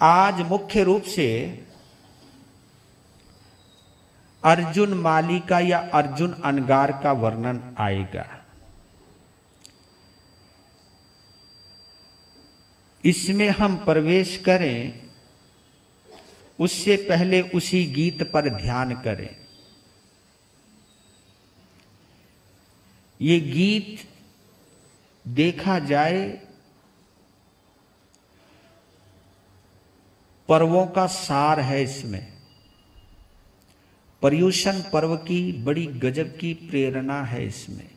आज मुख्य रूप से अर्जुन मालिका या अर्जुन अनगार का वर्णन आएगा। इसमें हम प्रवेश करें उससे पहले उसी गीत पर ध्यान करें। ये गीत देखा जाए पर्वों का सार है। इसमें पर्युषण पर्व की बड़ी गजब की प्रेरणा है। इसमें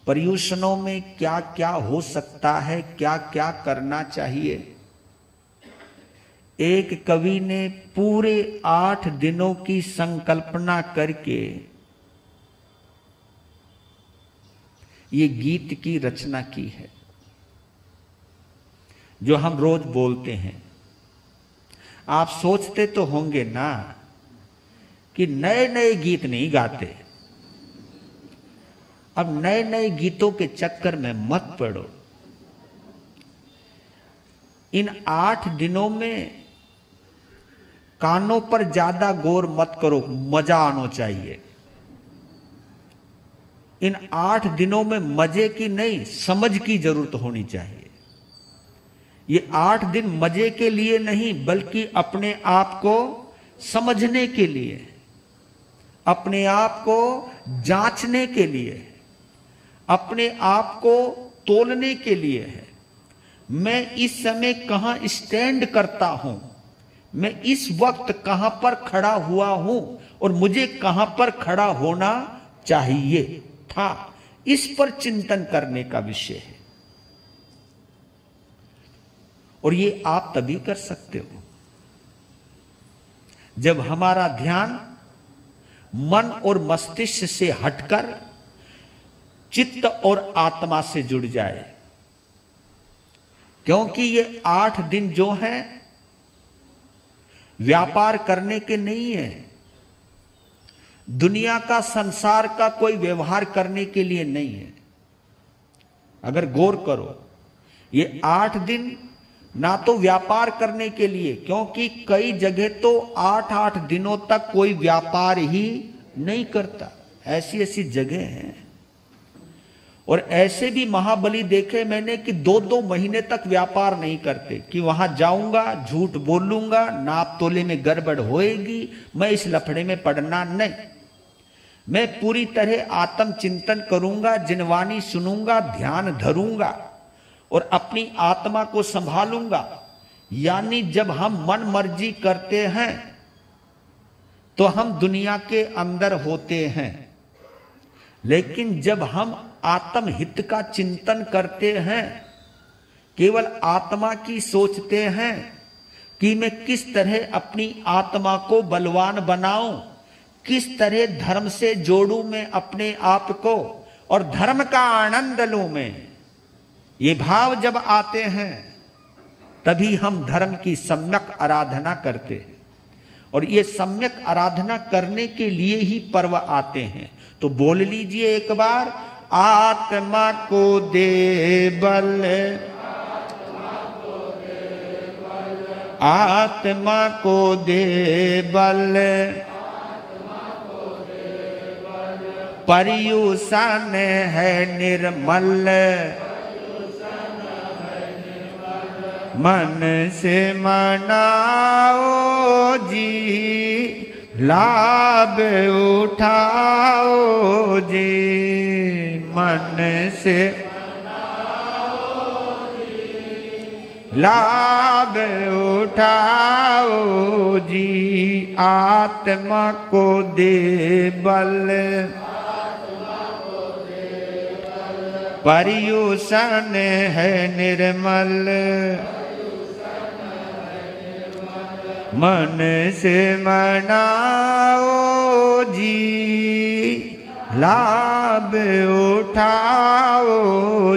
पर्युषणों में क्या क्या हो सकता है, क्या क्या करना चाहिए। एक कवि ने पूरे 8 दिनों की संकल्पना करके ये गीत की रचना की है, जो हम रोज बोलते हैं। आप सोचते तो होंगे ना कि नए नए गीत नहीं गाते। अब नए नए गीतों के चक्कर में मत पड़ो। इन 8 दिनों में कानों पर ज्यादा गौर मत करो, मजा आना चाहिए। इन 8 दिनों में मजे की नहीं, समझ की जरूरत होनी चाहिए। ये 8 दिन मजे के लिए नहीं, बल्कि अपने आप को समझने के लिए, अपने आप को जांचने के लिए, अपने आप को तोलने के लिए है। मैं इस समय कहां स्टैंड करता हूं, मैं इस वक्त कहां पर खड़ा हुआ हूं और मुझे कहां पर खड़ा होना चाहिए था, इस पर चिंतन करने का विषय है। और ये आप तभी कर सकते हो जब हमारा ध्यान मन और मस्तिष्क से हटकर चित्त और आत्मा से जुड़ जाए। क्योंकि ये 8 दिन जो हैं व्यापार करने के नहीं है, दुनिया का, संसार का कोई व्यवहार करने के लिए नहीं है। अगर गौर करो, ये 8 दिन ना तो व्यापार करने के लिए, क्योंकि कई जगह तो 8-8 दिनों तक कोई व्यापार ही नहीं करता। ऐसी ऐसी जगह हैं। और ऐसे भी महाबली देखे मैंने कि 2-2 महीने तक व्यापार नहीं करते, कि वहां जाऊंगा, झूठ बोलूंगा, नाप तोले में गड़बड़ होएगी, मैं इस लफड़े में पड़ना नहीं। मैं पूरी तरह आत्म चिंतन करूंगा, जिनवानी सुनूंगा, ध्यान धरूंगा और अपनी आत्मा को संभालूंगा। यानी जब हम मन मर्जी करते हैं तो हम दुनिया के अंदर होते हैं, लेकिन जब हम आत्म हित का चिंतन करते हैं, केवल आत्मा की सोचते हैं कि मैं किस तरह अपनी आत्मा को बलवान बनाऊं, किस तरह धर्म से जोड़ूं मैं अपने आप को और धर्म का आनंद लूं मैं, ये भाव जब आते हैं तभी हम धर्म की सम्यक आराधना करते हैं। और ये सम्यक आराधना करने के लिए ही पर्व आते हैं। तो बोल लीजिए एक बार, आत्मा को दे बल, आत्मा को दे बल, पर्युषण है निर्मल, मन से मनाओ जी, लाभ उठाओ जी, मन से लाभ उठाओ जी, आत्मा को दे बल, पर्युषण है निर्मल, मन से मनाओ जी, लाभ उठाओ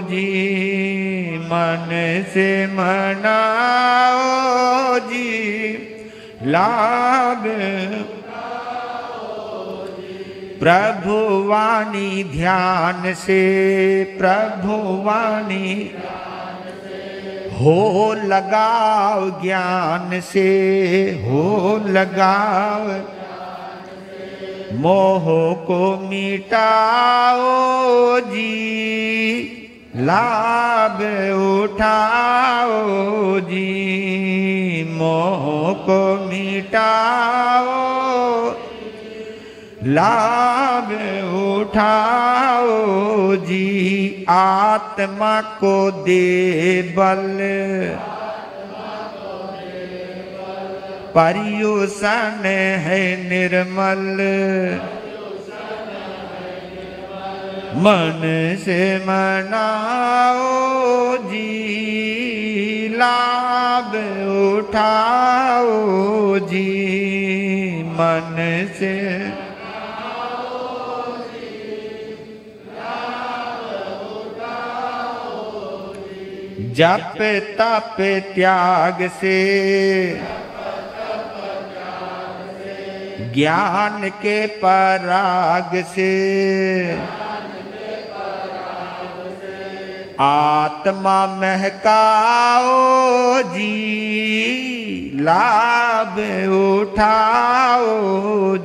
जी, मन से मनाओ जी, लाभ। प्रभु वाणी ध्यान से, प्रभु वाणी हो लगाव ज्ञान से, हो लगाव मोह को मिटाओ जी, लाभ उठाओ जी, मोह को मिटाओ, लाभ उठाओ जी, आत्मा को दे बल, पर्युषण है निर्मल, मन से मनाओ जी, लाभ उठाओ जी, मन से जप तप त्याग से, ज्ञान के पराग से, आत्मा महकाओ जी, लाभ उठाओ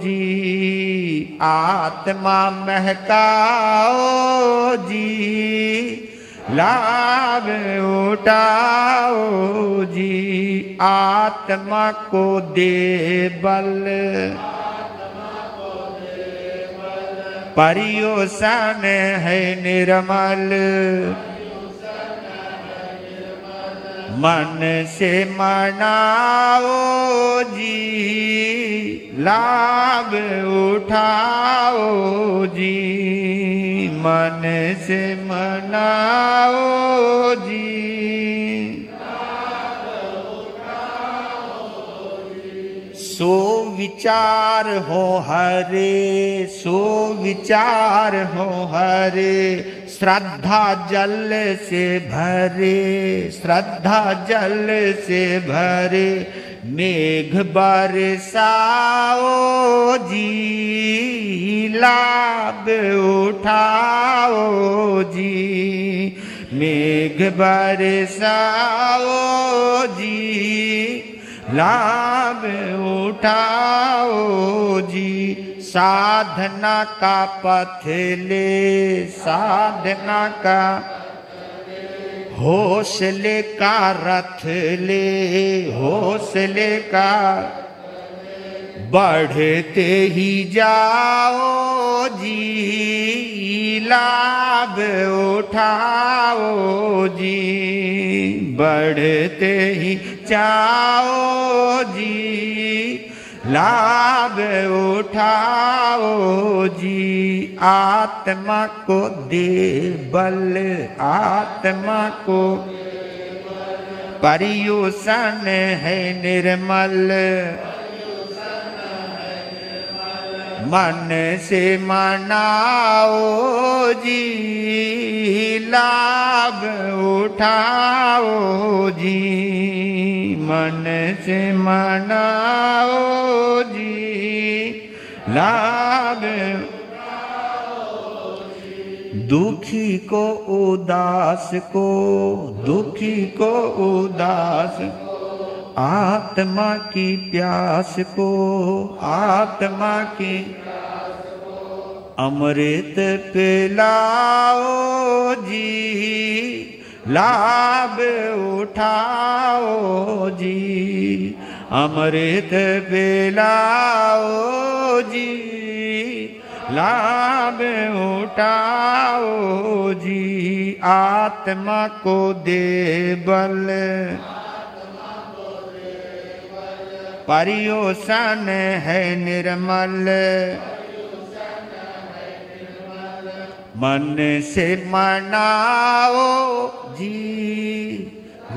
जी, आत्मा महकाओ जी, लाभ उठाओ जी, आत्मा को दे बल, पर्युषण है निर्मल, मन से मनाओ जी, लाभ उठाओ जी, मन से मनाओ जी, सो विचार हो हरे, सो विचार हो हरे, श्रद्धा जल से भरे, श्रद्धा जल से भरे, मेघ बरसाओ जी, लाभ उठाओ जी, मेघ बरसाओ जी, लाभ उठाओ जी, साधना का पथ ले, साधना का हौसले का रथ ले, हौसले का बढ़ते ही जाओ जी, लाभ उठाओ जी, बढ़ते ही जाओ जी, लाभ उठाओ जी, आत्मा को दे बल, आत्मा को पर्युषण है निर्मल, मन से मनाओ जी, लाभ उठाओ जी, मन से मनाओ जी, लाभ दुखी को उदास को, दुखी को उदास, आत्मा की प्यास को, आत्मा की अमृत पिलाओ जी, लाभ उठाओ जी, अमृत पिलाओ जी, लाभ उठाओ जी, आत्मा को दे बल, पर्युषण है निर्मल, मन से मनाओ जी,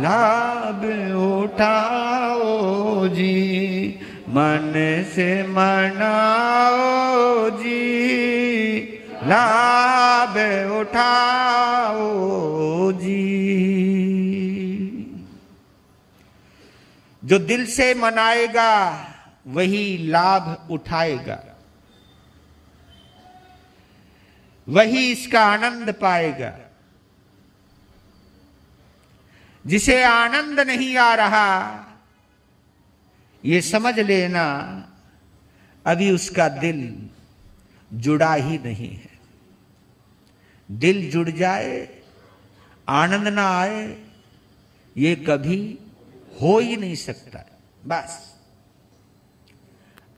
लाभ उठाओ जी, मन से मनाओ जी, लाभ उठाओ जी। जो दिल से मनाएगा वही लाभ उठाएगा, वही इसका आनंद पाएगा। जिसे आनंद नहीं आ रहा, ये समझ लेना अभी उसका दिल जुड़ा ही नहीं है। दिल जुड़ जाए, आनंद ना आए, ये कभी हो ही नहीं सकता। बस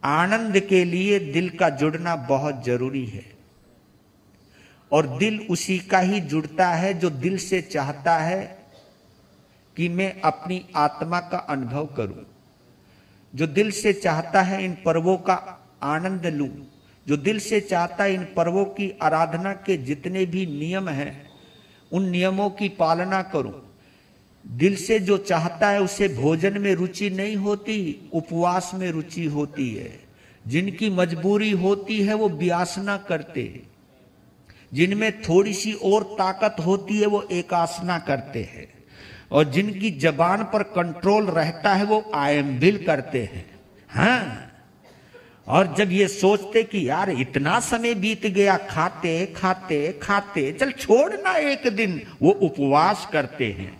आनंद के लिए दिल का जुड़ना बहुत जरूरी है, और दिल उसी का ही जुड़ता है जो दिल से चाहता है कि मैं अपनी आत्मा का अनुभव करूं, जो दिल से चाहता है इन पर्वों का आनंद लूं, जो दिल से चाहता है इन पर्वों की आराधना के जितने भी नियम हैं उन नियमों की पालना करूं। दिल से जो चाहता है उसे भोजन में रुचि नहीं होती, उपवास में रुचि होती है। जिनकी मजबूरी होती है वो व्यासना करते हैं, जिनमें थोड़ी सी और ताकत होती है वो एकासना करते हैं, और जिनकी जबान पर कंट्रोल रहता है वो आयम्बिल करते हैं। हाँ, और जब ये सोचते कि यार इतना समय बीत गया खाते खाते खाते, चल छोड़ना एक दिन, वो उपवास करते हैं।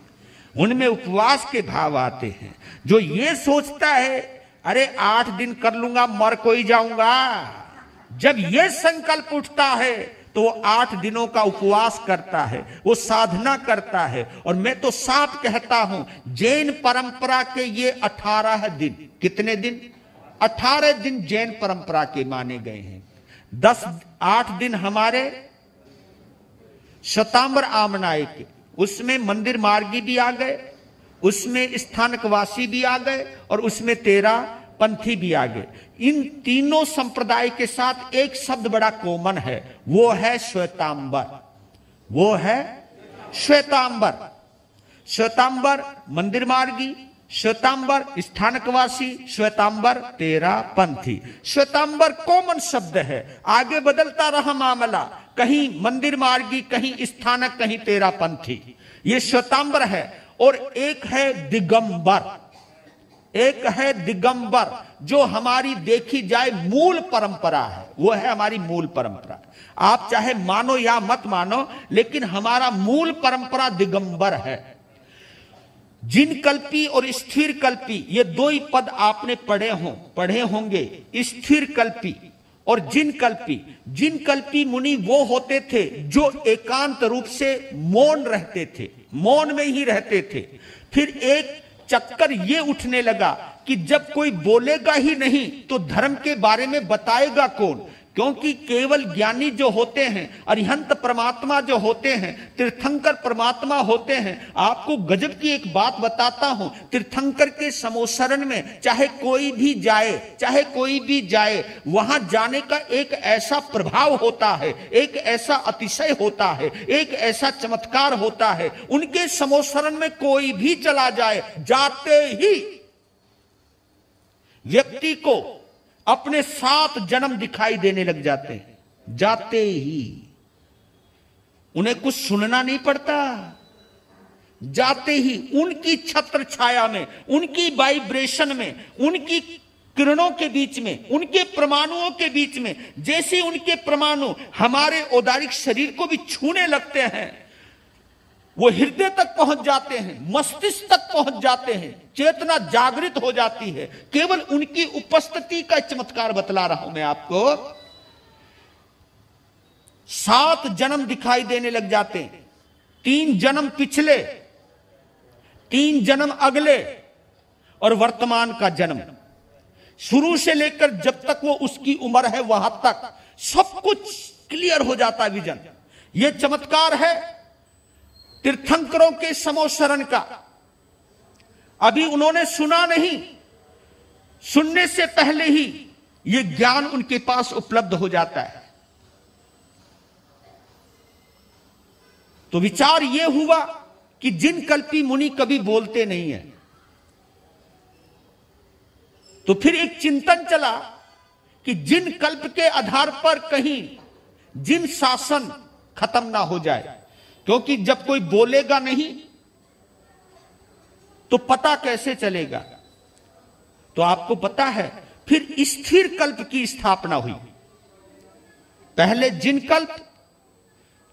उनमें उपवास के भाव आते हैं। जो ये सोचता है अरे 8 दिन कर लूंगा मर कोई जाऊंगा, जब ये संकल्प उठता है तो वो 8 दिनों का उपवास करता है, वो साधना करता है। और मैं तो साफ कहता हूं, जैन परंपरा के ये 18 दिन, कितने दिन? 18 दिन जैन परंपरा के माने गए हैं। 8 दिन हमारे श्वेतांबर आमनाय के, उसमें मंदिर मार्गी भी आ गए, उसमें स्थानकवासी भी आ गए, और उसमें 13 पंथी भी आ गए। इन तीनों संप्रदाय के साथ एक शब्द बड़ा कॉमन है, वो है श्वेतांबर। वो है श्वेतांबर। श्वेतांबर मंदिर मार्गी, श्वेतांबर स्थानकवासी, श्वेतांबर 13 पंथी। श्वेतांबर कॉमन शब्द है, आगे बदलता रहा मामला, कहीं मंदिर मार्गी, कहीं स्थानक, कहीं 13 पंथी। ये श्वेतांबर है। और एक है दिगंबर, एक है दिगंबर, जो हमारी देखी जाए मूल परंपरा है, वो है हमारी मूल परंपरा। आप चाहे मानो या मत मानो, लेकिन हमारा मूल परंपरा दिगंबर है। जिन कल्पी और स्थिर कल्पी, ये 2 ही पद आपने पढ़े होंगे, स्थिर कल्पी और जिन कल्पी। जिन कल्पी मुनि वो होते थे जो एकांत रूप से मौन रहते थे, मौन में ही रहते थे। फिर एक चक्कर ये उठने लगा कि जब कोई बोलेगा ही नहीं तो धर्म के बारे में बताएगा कौन? क्योंकि केवल ज्ञानी जो होते हैं, अरिहंत परमात्मा जो होते हैं, तीर्थंकर परमात्मा होते हैं। आपको गजब की एक बात बताता हूं, तीर्थंकर के समोसरण में चाहे कोई भी जाए, वहां जाने का एक ऐसा प्रभाव होता है, एक ऐसा अतिशय होता है, एक ऐसा चमत्कार होता है। उनके समोसरण में कोई भी चला जाए, जाते ही व्यक्ति को अपने 7 जन्म दिखाई देने लग जाते हैं। जाते ही उन्हें कुछ सुनना नहीं पड़ता, जाते ही उनकी छत्र छाया में, उनकी वाइब्रेशन में, उनकी किरणों के बीच में, उनके परमाणुओं के बीच में, जैसे उनके परमाणु हमारे औदारिक शरीर को भी छूने लगते हैं, वो हृदय तक पहुंच जाते हैं, मस्तिष्क तक पहुंच जाते हैं, चेतना जागृत हो जाती है। केवल उनकी उपस्थिति का चमत्कार बतला रहा हूं मैं आपको। 7 जन्म दिखाई देने लग जाते हैं, 3 जन्म पिछले, 3 जन्म अगले, और वर्तमान का जन्म। शुरू से लेकर जब तक वो उसकी उम्र है वहां तक सब कुछ क्लियर हो जाता विजन। ये चमत्कार है तीर्थंकरों के समोसरण का। अभी उन्होंने सुना नहीं, सुनने से पहले ही यह ज्ञान उनके पास उपलब्ध हो जाता है। तो विचार यह हुआ कि जिन कल्पी मुनि कभी बोलते नहीं है, तो फिर एक चिंतन चला कि जिन कल्प के आधार पर कहीं जिन शासन खत्म ना हो जाए, क्योंकि जब कोई बोलेगा नहीं तो पता कैसे चलेगा। तो आपको पता है फिर स्थिर कल्प की स्थापना हुई। पहले जिन कल्प,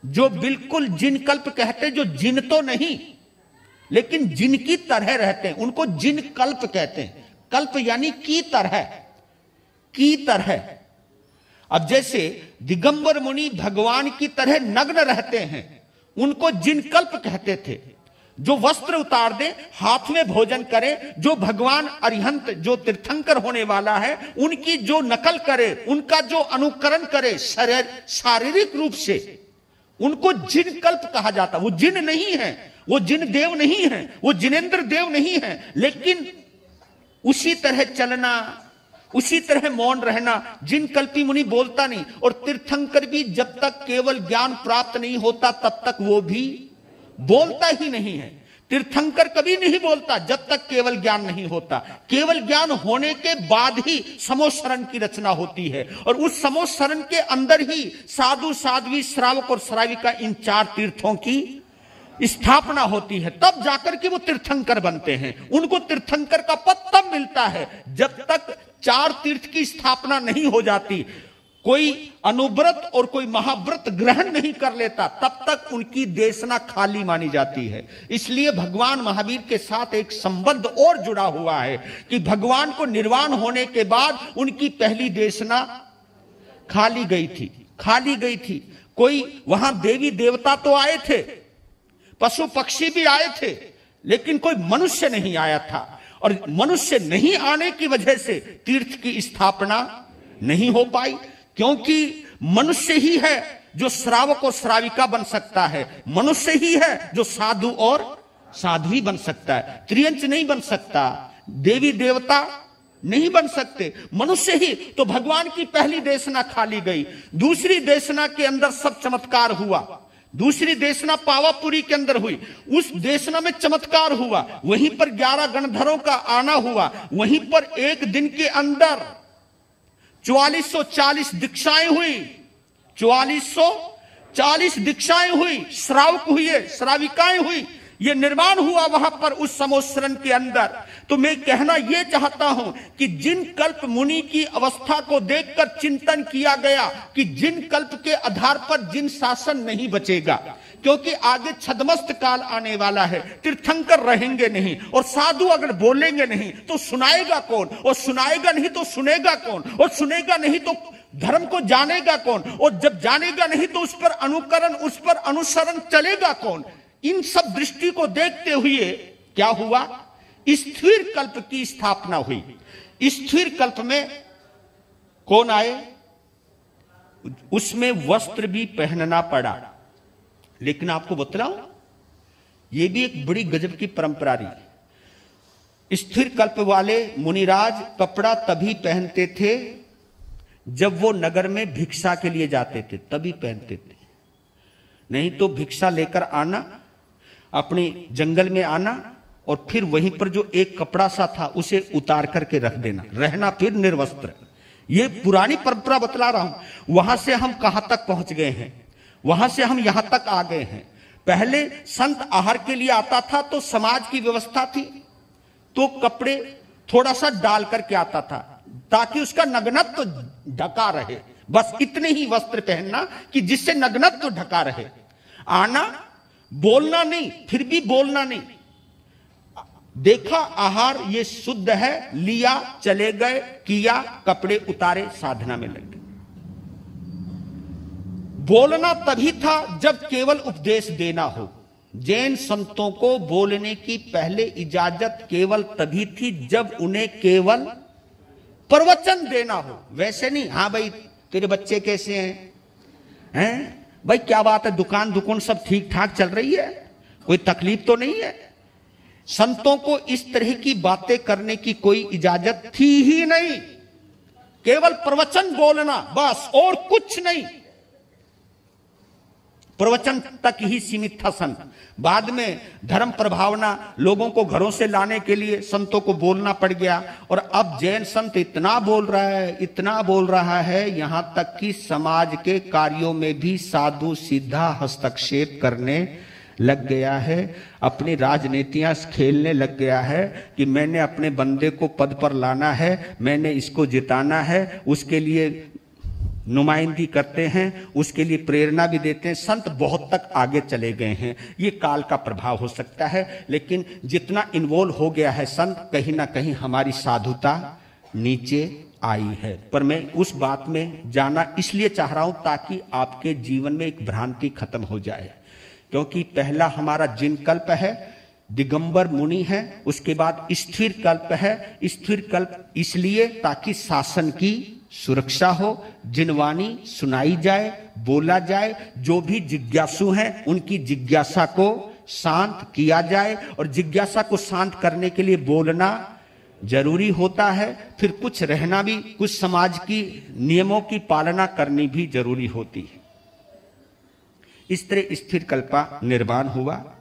जो बिल्कुल जिन कल्प कहते, जो जिन तो नहीं लेकिन जिनकी तरह रहते हैं उनको जिन कल्प कहते हैं। कल्प यानी की तरह, की तरह। अब जैसे दिगंबर मुनि भगवान की तरह नग्न रहते हैं, उनको जिन कल्प कहते थे। जो वस्त्र उतार दे, हाथ में भोजन करे, जो भगवान अरिहंत जो तीर्थंकर होने वाला है उनकी जो नकल करे, उनका जो अनुकरण करे शारीरिक रूप से, उनको जिन कल्प कहा जाता। वो जिन नहीं है, वो जिन देव नहीं है, वो जिनेंद्र देव नहीं है, लेकिन उसी तरह चलना, उसी तरह मौन रहना। जिन कल्पी मुनि बोलता नहीं। और तीर्थंकर भी जब तक केवल ज्ञान प्राप्त नहीं होता तब तक वो भी बोलता ही नहीं है। तीर्थंकर कभी नहीं बोलता जब तक केवल ज्ञान नहीं होता। केवल ज्ञान होने के बाद ही समोशरण की रचना होती है, और उस समोशरण के अंदर ही साधु साध्वी श्रावक और श्राविका इन 4 तीर्थों की स्थापना होती है। तब जाकर के वो तीर्थंकर बनते हैं। उनको तीर्थंकर का पद तब मिलता है जब तक 4 तीर्थ की स्थापना नहीं हो जाती, कोई अनुव्रत और कोई महाव्रत ग्रहण नहीं कर लेता, तब तक उनकी देशना खाली मानी जाती है। इसलिए भगवान महावीर के साथ एक संबंध और जुड़ा हुआ है कि भगवान को निर्वाण होने के बाद उनकी पहली देशना खाली गई थी, खाली गई थी। कोई वहां देवी देवता तो आए थे, पशु पक्षी भी आए थे, लेकिन कोई मनुष्य नहीं आया था। और मनुष्य नहीं आने की वजह से तीर्थ की स्थापना नहीं हो पाई, क्योंकि मनुष्य ही है जो श्रावक और श्राविका बन सकता है, मनुष्य ही है जो साधु और साध्वी बन सकता है। त्रियंच नहीं बन सकता, देवी देवता नहीं बन सकते, मनुष्य ही। तो भगवान की पहली देशना खाली गई। दूसरी देशना के अंदर सब चमत्कार हुआ। दूसरी देशना पावापुरी के अंदर हुई। उस देशना में चमत्कार हुआ, वहीं पर 11 गणधरों का आना हुआ। वहीं पर एक दिन के अंदर 4440 दीक्षाएं हुई, 4440 दीक्षाएं हुई, श्रावक हुए, श्राविकाएं हुई। ये निर्माण हुआ वहां पर उस समोशरण के अंदर। तो मैं कहना यह चाहता हूं कि जिन कल्प मुनि की अवस्था को देखकर चिंतन किया गया कि जिन कल्प के आधार पर जिन शासन नहीं बचेगा, क्योंकि आगे छद्मस्त काल आने वाला है, तीर्थंकर रहेंगे नहीं, और साधु अगर बोलेंगे नहीं तो सुनाएगा कौन, और सुनाएगा नहीं तो सुनेगा कौन, और सुनेगा नहीं तो धर्म को जानेगा कौन, और जब जानेगा नहीं तो उस पर अनुकरण, उस पर अनुसरण चलेगा कौन। इन सब दृष्टि को देखते हुए क्या हुआ, स्थिर कल्प की स्थापना हुई। स्थिर कल्प में कौन आए, उसमें वस्त्र भी पहनना पड़ा। लेकिन आपको बतलाऊं, यह भी एक बड़ी गजब की परंपरा रही। स्थिर कल्प वाले मुनिराज कपड़ा तभी पहनते थे जब वो नगर में भिक्षा के लिए जाते थे, तभी पहनते थे। नहीं तो भिक्षा लेकर आना, अपने जंगल में आना, और फिर वहीं पर जो एक कपड़ा सा था उसे उतार करके रख देना, रहना फिर निर्वस्त्र। ये पुरानी परंपरा बतला रहा हूं। वहां से हम कहां तक पहुंच गए हैं, वहां से हम यहां तक आ गए हैं। पहले संत आहार के लिए आता था तो समाज की व्यवस्था थी, तो कपड़े थोड़ा सा डाल करके आता था ताकि उसका नग्नत्व ढका रहे। बस इतने ही वस्त्र पहनना कि जिससे नग्नत्व ढका रहे। आना, बोलना नहीं, फिर भी बोलना नहीं। देखा आहार ये शुद्ध है, लिया, चले गए, किया, कपड़े उतारे, साधना में लग गए। बोलना तभी था जब केवल उपदेश देना हो। जैन संतों को बोलने की पहले इजाजत केवल तभी थी जब उन्हें केवल प्रवचन देना हो। वैसे नहीं, हाँ भाई तेरे बच्चे कैसे हैं, भाई क्या बात है, दुकान सब ठीक ठाक चल रही है, कोई तकलीफ तो नहीं है। संतों को इस तरह की बातें करने की कोई इजाजत थी ही नहीं। केवल प्रवचन बोलना बस, और कुछ नहीं। प्रवचन तक ही सीमित था संत। बाद में धर्म प्रभावना लोगों को घरों से लाने के लिए संतों को बोलना पड़ गया। और अब जैन संत इतना बोल रहा है, इतना बोल रहा है, यहां तक कि समाज के कार्यों में भी साधु सीधा हस्तक्षेप करने लग गया है, अपनी राजनीतियां खेलने लग गया है कि मैंने अपने बंदे को पद पर लाना है, मैंने इसको जिताना है, उसके लिए नुमाइंदगी करते हैं, उसके लिए प्रेरणा भी देते हैं। संत बहुत तक आगे चले गए हैं, ये काल का प्रभाव हो सकता है, लेकिन जितना इन्वॉल्व हो गया है संत, कहीं ना कहीं हमारी साधुता नीचे आई है। पर मैं उस बात में जाना इसलिए चाह रहा हूं ताकि आपके जीवन में एक भ्रांति खत्म हो जाए। क्योंकि पहला हमारा जिन कल्प है, दिगंबर मुनि है, उसके बाद स्थिर कल्प है। स्थिर कल्प इसलिए ताकि शासन की सुरक्षा हो, जिनवाणी सुनाई जाए, बोला जाए, जो भी जिज्ञासु हैं उनकी जिज्ञासा को शांत किया जाए। और जिज्ञासा को शांत करने के लिए बोलना जरूरी होता है, फिर कुछ रहना भी, कुछ समाज की नियमों की पालना करनी भी जरूरी होती है। इस तरह स्थिर कल्प का निर्माण हुआ।